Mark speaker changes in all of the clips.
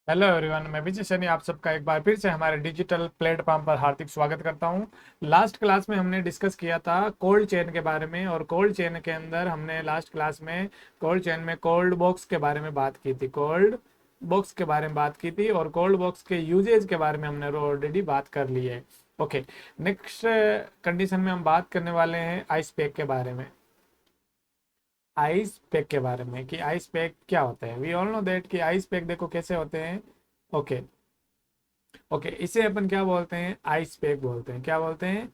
Speaker 1: Hello everyone, मैं विजय सैनी आप सबका एक बार फिर से हमारे डिजिटल प्लेटफॉर्म पर हार्दिक स्वागत करता हूं। लास्ट क्लास में हमने डिस्कस किया था कोल्ड चेन के बारे में, और कोल्ड चेन के अंदर हमने लास्ट क्लास में कोल्ड चेन में कोल्ड बॉक्स के बारे में बात की थी। कोल्ड बॉक्स के बारे में बात की थी और कोल्ड बॉक्स के यूजेज के बारे में हमने ऑलरेडी बात कर ली है। ओके, नेक्स्ट कंडीशन में हम बात करने वाले हैं आइस पैक के बारे में। आइस पैक के बारे में कि आइस पैक क्या होता है। वी ऑल नो दैट कि आइस पैक देखो कैसे होते हैं। ओके, ओके, इसे अपन क्या बोलते हैं? आइस पैक बोलते हैं। क्या बोलते हैं?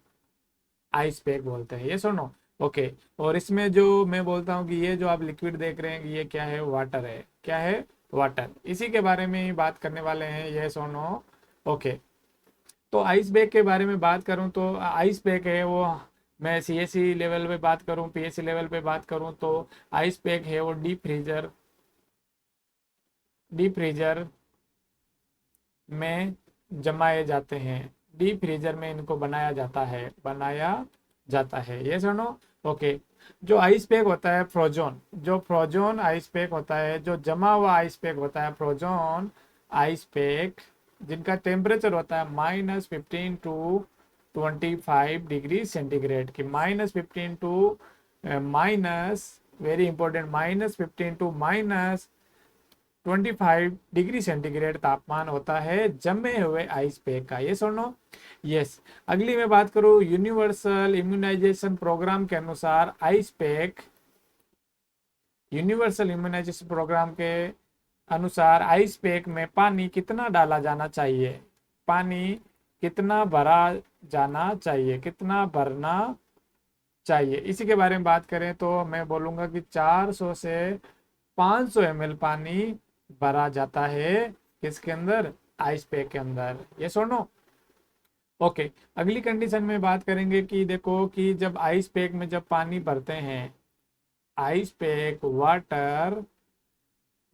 Speaker 1: आइस पैक बोलते हैं। ये सुनो। ओके, और इसमें जो मैं बोलता हूँ कि ये जो आप लिक्विड देख रहे हैं कि ये क्या है? वाटर है। क्या है? वाटर। इसी के बारे में ही बात करने वाले हैं। ये सुनो। ओके, तो आइस पैक के बारे में बात करूँ तो आइस पैक है वो, मैं सीएससी लेवल पे बात करूँ, पीएससी लेवल पे बात करूँ तो आइस पैक है वो डीप फ्रीजर में जमाए जाते हैं। डीप फ्रीजर में इनको बनाया जाता है। ये सुनो। ओके, जो आइस पैक होता है फ्रोजन, जो फ्रोजन आइस पैक होता है, जो जमा हुआ आइस पैक होता है फ्रोजन आइस पैक, जिनका टेम्परेचर होता है -15 to 25 डिग्री सेंटीग्रेड की। -15 to minus, very important, -15 to -25 degree centigrade तापमान होता है जमे हुए आइस पैक का। ये सुनो। यस, अगली मैं बात करूं यूनिवर्सल इम्यूनाइजेशन प्रोग्राम के अनुसार ice pack, universal immunisation programme के अनुसार आइस पैक में पानी कितना डाला जाना चाहिए? पानी कितना भरा जाना चाहिए? कितना भरना चाहिए? इसी के बारे में बात करें तो मैं बोलूंगा कि 400 से 500 ml पानी भरा जाता है किसके अंदर? आइस पैक के अंदर। ये सुनो। ओके, अगली कंडीशन में बात करेंगे कि देखो कि जब आइस पैक में जब पानी भरते हैं, ice pack water,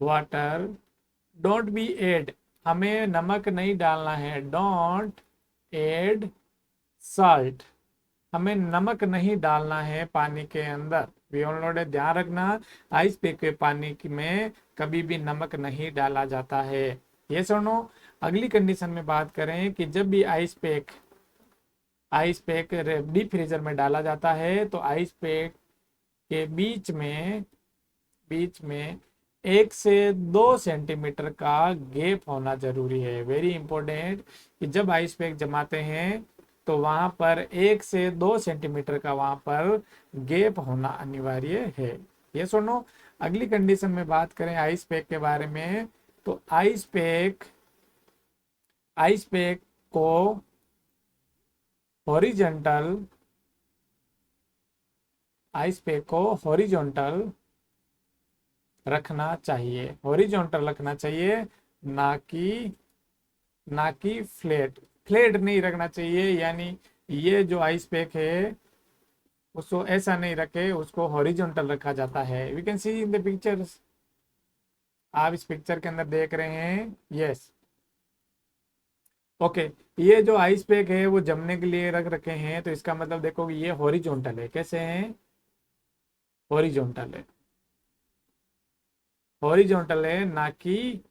Speaker 1: water don't be add, हमें नमक नहीं डालना है। डोंट एड साल्ट, हमें नमक नहीं डालना है पानी के अंदर। वी ऑल नो, ध्यान रखना, आइस पैक के पानी में कभी भी नमक नहीं डाला जाता है। ये सुनो। अगली कंडीशन में बात करें कि जब भी आइस पैक डीप फ्रीजर में डाला जाता है तो आइस पैक के बीच में 1 से 2 सेंटीमीटर का गैप होना जरूरी है। वेरी इंपॉर्टेंट कि जब आइस पैक जमाते हैं तो वहां पर 1 से 2 सेंटीमीटर का वहां पर गैप होना अनिवार्य है। ये सुनो। अगली कंडीशन में बात करें आइस पैक के बारे में तो आइस पैक को हॉरिजॉन्टल, आइस पैक को हॉरिजॉन्टल रखना चाहिए। हॉरिजॉन्टल रखना चाहिए, ना कि फ्लैट। फ्लैट नहीं रखना चाहिए, यानी ये जो आइस पैक है उसको ऐसा नहीं रखे, उसको हॉरिजॉन्टल रखा जाता है। We can see in the pictures, आप इस पिक्चर के अंदर देख रहे हैं। यस। ओके, ये जो आइस पैक है वो जमने के लिए रख रखे हैं, तो इसका मतलब देखो कि ये हॉरिजॉन्टल है। कैसे हैं? हॉरिजॉन्टल है। हॉरिजॉन्टल है, ना कि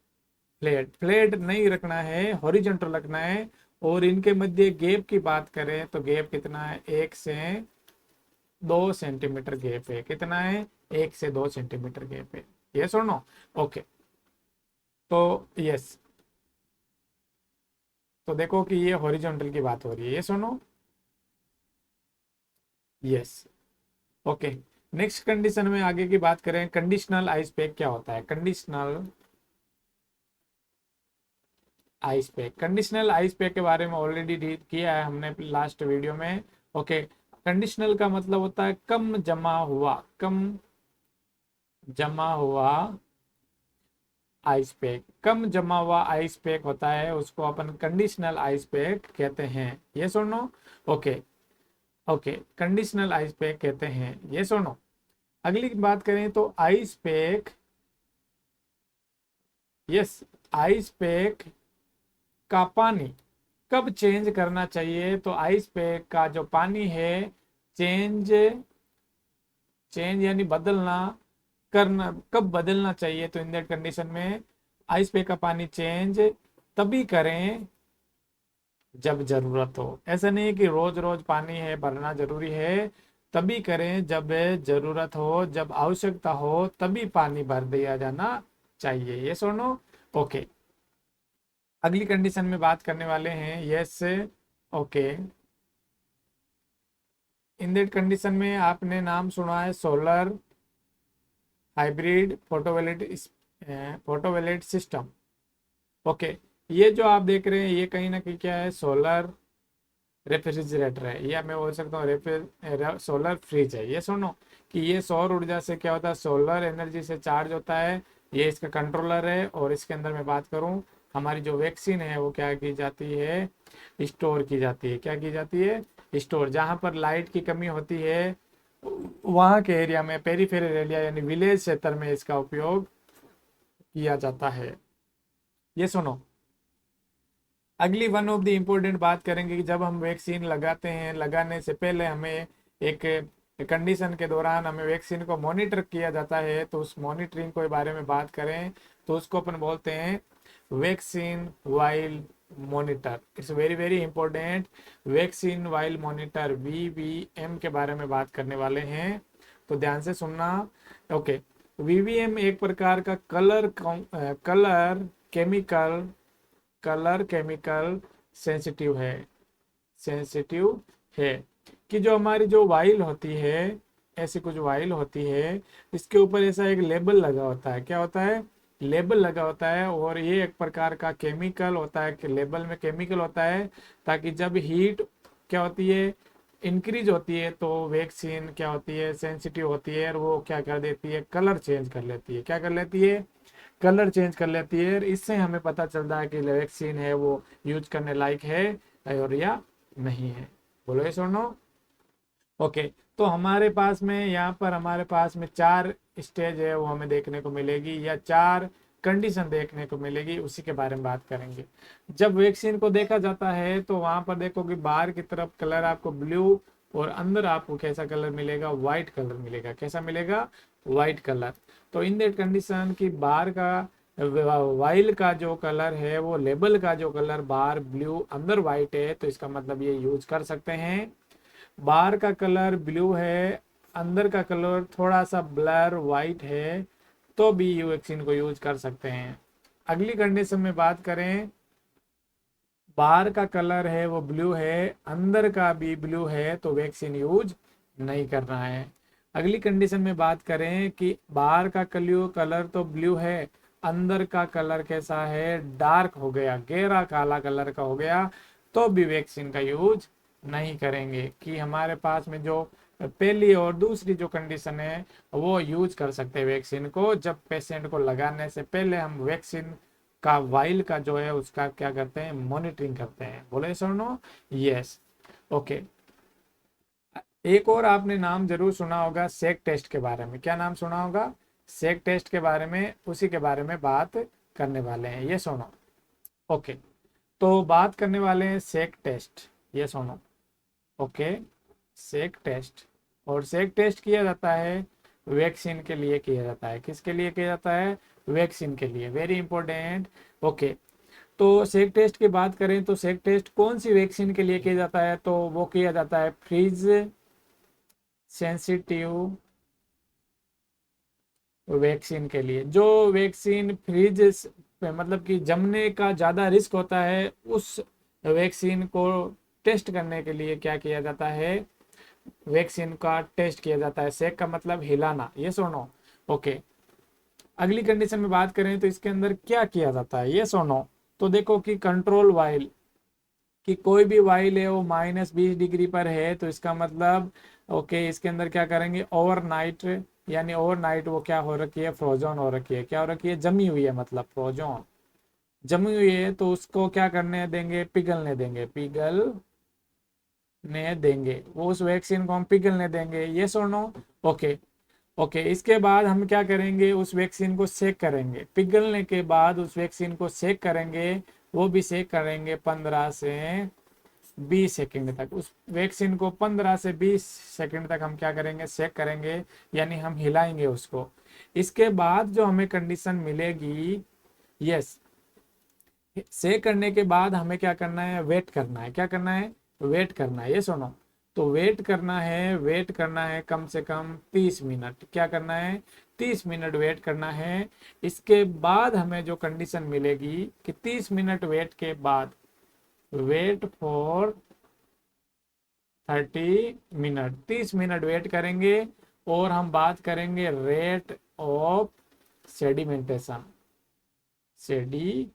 Speaker 1: फ्लैट। फ्लैट नहीं रखना है, हॉरिजॉन्टल रखना है। और इनके मध्य गैप की बात करें तो गैप कितना है? 1 से 2 सेंटीमीटर गैप है। कितना है? 1 से 2 सेंटीमीटर गैप है। ये सुनो। ओके, तो यस, तो देखो कि ये हॉरिजॉन्टल की बात हो रही है। ये सुनो। यस। ओके, नेक्स्ट कंडीशन में आगे की बात करें, कंडीशनल आइस पैक क्या होता है? कंडीशनल आइस पैक के बारे में ऑलरेडी किया है हमने लास्ट वीडियो में। ओके, कंडीशनल का मतलब होता है कम जमा हुआ आइस पैक। कम जमा हुआ आइस पैक होता है, उसको अपन कंडीशनल आइस पैक कहते हैं। ये सुनो। Okay, okay, conditional ice pack कहते हैं। ये सुनो। अगली बात करें तो ice pack, yes, ice pack का पानी कब चेंज करना चाहिए? तो आइस पैक का जो पानी है, चेंज चेंज यानी बदलना, करना, कब बदलना चाहिए? तो इन दैट कंडीशन में आइस पे का पानी चेंज तभी करें जब जरूरत हो। ऐसा नहीं है कि रोज रोज पानी है भरना जरूरी है, तभी करें जब जरूरत हो, जब आवश्यकता हो तभी पानी भर दिया जाना चाहिए। ये सुनो। ओके, अगली कंडीशन में बात करने वाले हैं yes. Okay, in that condition में आपने नाम सुना है solar hybrid photovoltaic system. Okay, ये जो आप देख रहे हैं ये कहीं ना कहीं क्या है, सोलर रेफ्रिजरेटर है, या मैं बोल सकता हूँ सोलर फ्रिज है। ये सुनो कि ये सौर ऊर्जा से क्या होता है, सोलर एनर्जी से चार्ज होता है। ये इसका कंट्रोलर है, और इसके अंदर मैं बात करूँ, हमारी जो वैक्सीन है वो क्या की जाती है, स्टोर की जाती है। क्या की जाती है, स्टोर। जहाँ पर लाइट की कमी होती है वहाँ के एरिया में, पेरीफेरल एरिया यानी विलेज क्षेत्र में इसका उपयोग किया जाता है। ये सुनो, अगली वन ऑफ द इम्पोर्टेंट बात करेंगे कि जब हम वैक्सीन लगाते हैं, लगाने से पहले हमें एक कंडीशन के दौरान हमें वैक्सीन को मॉनिटर किया जाता है। तो उस मॉनिटरिंग के बारे में बात करें तो उसको अपन बोलते हैं vaccine while monitor. It's very very important. Vaccine while monitor VVM के बारे में बात करने वाले हैं, तो ध्यान से सुनना। ओके, वीवीएम एक प्रकार का कलर केमिकल सेंसिटिव है कि जो हमारी जो वाइल होती है, ऐसी कुछ वाइल होती है, इसके ऊपर ऐसा एक लेबल लगा होता है। क्या होता है, लेबल लगा होता है, और ये एक प्रकार का केमिकल होता है कि लेबल में केमिकल होता है, ताकि जब हीट क्या होती है, इंक्रीज होती है, तो वैक्सीन क्या होती है, सेंसिटिव होती है, और वो क्या कर देती है, कलर चेंज कर लेती है। क्या कर लेती है, कलर चेंज कर लेती है। इससे हमें पता चलता है कि वैक्सीन है वो यूज करने लायक है और या नहीं है। बोलो ये सुनो। ओके, तो हमारे पास में यहाँ पर हमारे पास में 4 स्टेज है वो हमें देखने को मिलेगी, या 4 कंडीशन देखने को मिलेगी, उसी के बारे में बात करेंगे। जब वैक्सीन को देखा जाता है तो वहां पर देखो कि बाहर की तरफ कलर आपको ब्लू, और अंदर आपको कैसा कलर मिलेगा, व्हाइट कलर मिलेगा। कैसा मिलेगा, व्हाइट कलर। तो इन दैट कंडीशन की बाहर का वाइल का जो कलर है, वो लेबल का जो कलर बाहर ब्लू अंदर व्हाइट है, तो इसका मतलब ये यूज कर सकते हैं। बाहर का कलर ब्लू है, अंदर का कलर थोड़ा सा ब्लर वाइट है, तो भी ये वैक्सीन को यूज कर सकते हैं। अगली कंडीशन में बात करें, बाहर का कलर है वो ब्लू है, अंदर का भी ब्लू है, तो वैक्सीन यूज नहीं करना है। अगली कंडीशन में बात करें कि बाहर का कलर तो ब्लू है, अंदर का कलर कैसा है, डार्क हो गया, गहरा काला कलर का हो गया, तो भी वैक्सीन का यूज नहीं करेंगे। कि हमारे पास में जो पहली और दूसरी जो कंडीशन है वो यूज कर सकते हैं वैक्सीन को, जब पेशेंट को लगाने से पहले हम वैक्सीन का वाइल का जो है उसका क्या करते हैं, मॉनिटरिंग करते हैं। बोले सुनो, यस। ओके, एक और आपने नाम जरूर सुना होगा सेक टेस्ट के बारे में। क्या नाम सुना होगा, सेक टेस्ट के बारे में, उसी के बारे में बात करने वाले हैं। ये सुनो। ओके, तो बात करने वाले हैं सेक टेस्ट। ये सुनो। ओके, सेक टेस्ट, और सेक टेस्ट किया जाता है वैक्सीन के लिए किया जाता है। किसके लिए किया जाता है, वैक्सीन के लिए। Very important. ओके, तो सेक टेस्ट की बात करें तो सेक टेस्ट कौन सी वैक्सीन के लिए किया जाता है, तो वो किया जाता है फ्रीज सेंसिटिव वैक्सीन के लिए। जो वैक्सीन फ्रिज मतलब कि जमने का ज़्यादा रिस्क होता है, उस वैक्सीन को टेस्ट करने के लिए क्या किया जाता है, वैक्सीन का टेस्ट किया जाता है। सेक का मतलब हिलाना। ये सुनो। ओके, अगली कंडीशन में बात करें तो इसके अंदर क्या किया जाता है, ये सुनो। तो देखो कि कंट्रोल वाइल, कि कोई भी वाइल है वो -20 डिग्री पर है, तो इसका मतलब ओके, इसके अंदर क्या करेंगे, ओवरनाइट, यानी ओवरनाइट वो क्या हो रखी है, फ्रोजन हो रखी है। क्या हो रखी है, जमी हुई है, मतलब फ्रोजन जमी हुई है, तो उसको क्या करने देंगे, पिघलने देंगे, वो उस वैक्सीन को हम पिघलने देंगे। ये सुनो। ओके। ओके, इसके बाद हम क्या करेंगे, उस वैक्सीन को सेक करेंगे। पिघलने के बाद उस वैक्सीन को सेक करेंगे, वो भी सेक करेंगे 15 से 20 सेकंड तक। उस वैक्सीन को 15 से 20 सेकंड तक हम क्या करेंगे, सेक करेंगे, यानी हम हिलाएंगे उसको। इसके बाद जो हमें कंडीशन मिलेगी यस, सेक करने के बाद हमें क्या करना है, वेट करना है। क्या करना है, वेट करना है। ये सुनो, तो वेट करना है, वेट करना है कम से कम 30 मिनट। क्या करना है, 30 मिनट वेट करना है। इसके बाद हमें जो कंडीशन मिलेगी कि 30 मिनट वेट के बाद, wait for 30 minute, 30 minute wait करेंगे और हम बात करेंगे रेट ऑफ सेडिमेंटेशन। सेडिमेंटेशन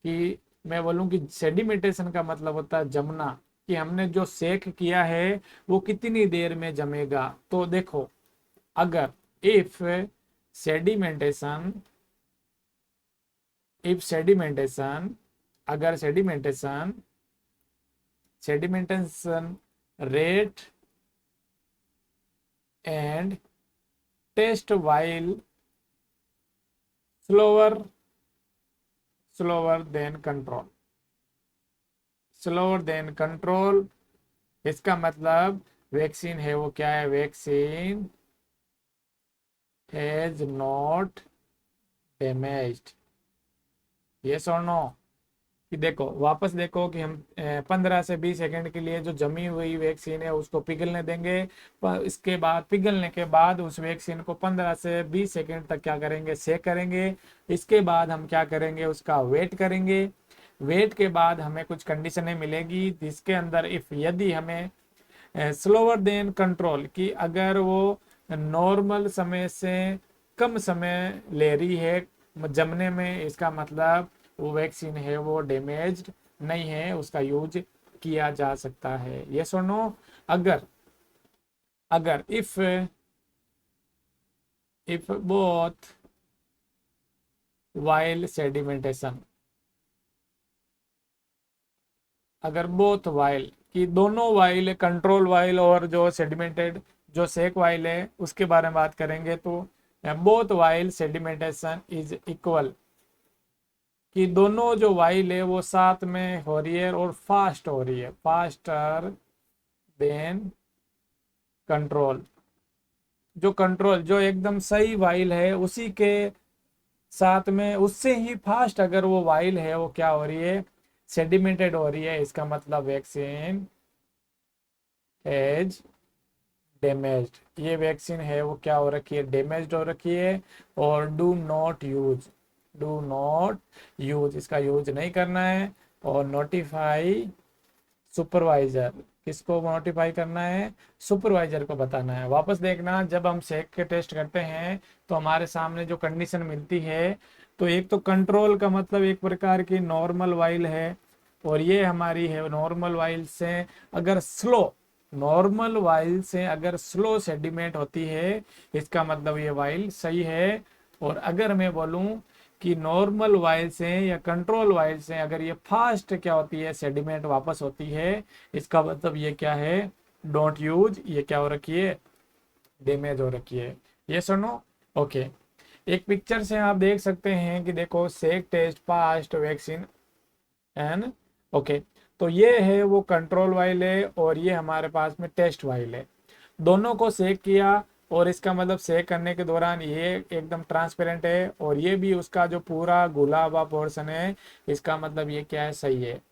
Speaker 1: कि मैं बोलूं कि सेडिमेंटेशन का मतलब होता है जमना, कि हमने जो सेक किया है वो कितनी देर में जमेगा। तो देखो, अगर इफ सेडिमेंटेशन, इफ सेडिमेंटेशन, अगर sedimentation rate in test vial slower than control, slower than control, इसका मतलब वैक्सीन है वो क्या है, vaccine has not damaged. Yes और नो, कि देखो वापस देखो कि हम 15 से 20 सेकंड के लिए जो जमी हुई वैक्सीन है उसको पिघलने देंगे। पर इसके बाद, पिघलने के बाद उस वैक्सीन को 15 से 20 सेकंड तक क्या करेंगे, सेक करेंगे। इसके बाद हम क्या करेंगे, उसका वेट करेंगे। वेट के बाद हमें कुछ कंडीशनें मिलेगी जिसके अंदर इफ, यदि हमें स्लोअर देन कंट्रोल, कि अगर वो नॉर्मल समय से कम समय ले रही है जमने में, इसका मतलब वो वैक्सीन है वो डैमेज्ड नहीं है, उसका यूज किया जा सकता है। यस और नो। अगर अगर इफ बोथ वाइल सेडिमेंटेशन, अगर बोथ वाइल, कि दोनों वाइल, कंट्रोल वाइल और जो सेडिमेंटेड, जो सेक वाइल है उसके बारे में बात करेंगे, तो both while sedimentation is equal, कि दोनों जो वाइल है वो साथ में हो रही है और फास्ट हो रही है, फास्टर देन कंट्रोल। जो कंट्रोल, जो एकदम सही वाइल है उसी के साथ में उससे ही फास्ट अगर वो वाइल है वो क्या हो रही है, सेडिमेंटेड हो रही है, इसका मतलब वैक्सीन एज डैमेज्ड, ये वैक्सीन है वो क्या हो रखी है, डैमेज्ड हो रखी है। और do not use, do not use, इसका यूज नहीं करना है। और नोटिफाई सुपरवाइजर, किसको नोटिफाई करना है, सुपरवाइजर को बताना है। वापस देखना, जब हम सेक के टेस्ट करते हैं तो हमारे सामने जो कंडीशन मिलती है, तो एक तो कंट्रोल का मतलब एक प्रकार की नॉर्मल वाइल है, और ये हमारी है नॉर्मल वाइल से अगर स्लो, नॉर्मल वाइल से अगर स्लो सेडिमेंट होती है, इसका मतलब ये वाइल सही है। और अगर मैं बोलूं कि नॉर्मल वाइल से या कंट्रोल वाइल से अगर ये फास्ट क्या होती है, सेडिमेंट वापस होती है, इसका मतलब ये क्या है, डोंट यूज, ये क्या हो रखी है, डैमेज हो रखी है। ये सुनो, ओके। एक पिक्चर से आप देख सकते हैं कि देखो, सेक टेस्ट फास्ट वैक्सीन एन, ओके। तो ये है वो कंट्रोल वाइल है और ये हमारे पास में टेस्ट वाइल है। दोनों को सेक किया और इसका मतलब सेक करने के दौरान ये एकदम ट्रांसपेरेंट है और ये भी उसका जो पूरा घुला हुआ पोर्शन है, इसका मतलब ये क्या है, सही है।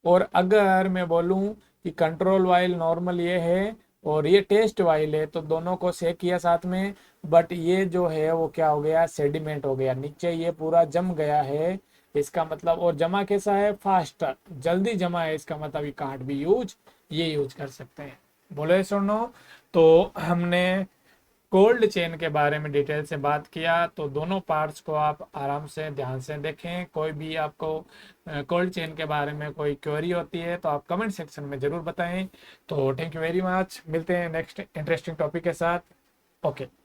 Speaker 1: और अगर मैं बोलूं कि कंट्रोल वाइल नॉर्मल ये है और ये टेस्ट वाइल है, तो दोनों को सेक किया साथ में, बट ये जो है वो क्या हो गया, सेडिमेंट हो गया, नीचे ये पूरा जम गया है। इसका मतलब, और जमा कैसा है, फास्ट, जल्दी जमा है, इसका मतलब ये कांट भी यूज, ये यूज कर सकते हैं। बोले सुनो, तो हमने कोल्ड चेन के बारे में डिटेल से बात किया, तो दोनों पार्ट्स को आप आराम से ध्यान से देखें। कोई भी आपको कोल्ड चेन के बारे में कोई क्वेरी होती है तो आप कमेंट सेक्शन में ज़रूर बताएं। तो थैंक यू वेरी मच, मिलते हैं नेक्स्ट इंटरेस्टिंग टॉपिक के साथ। ओके।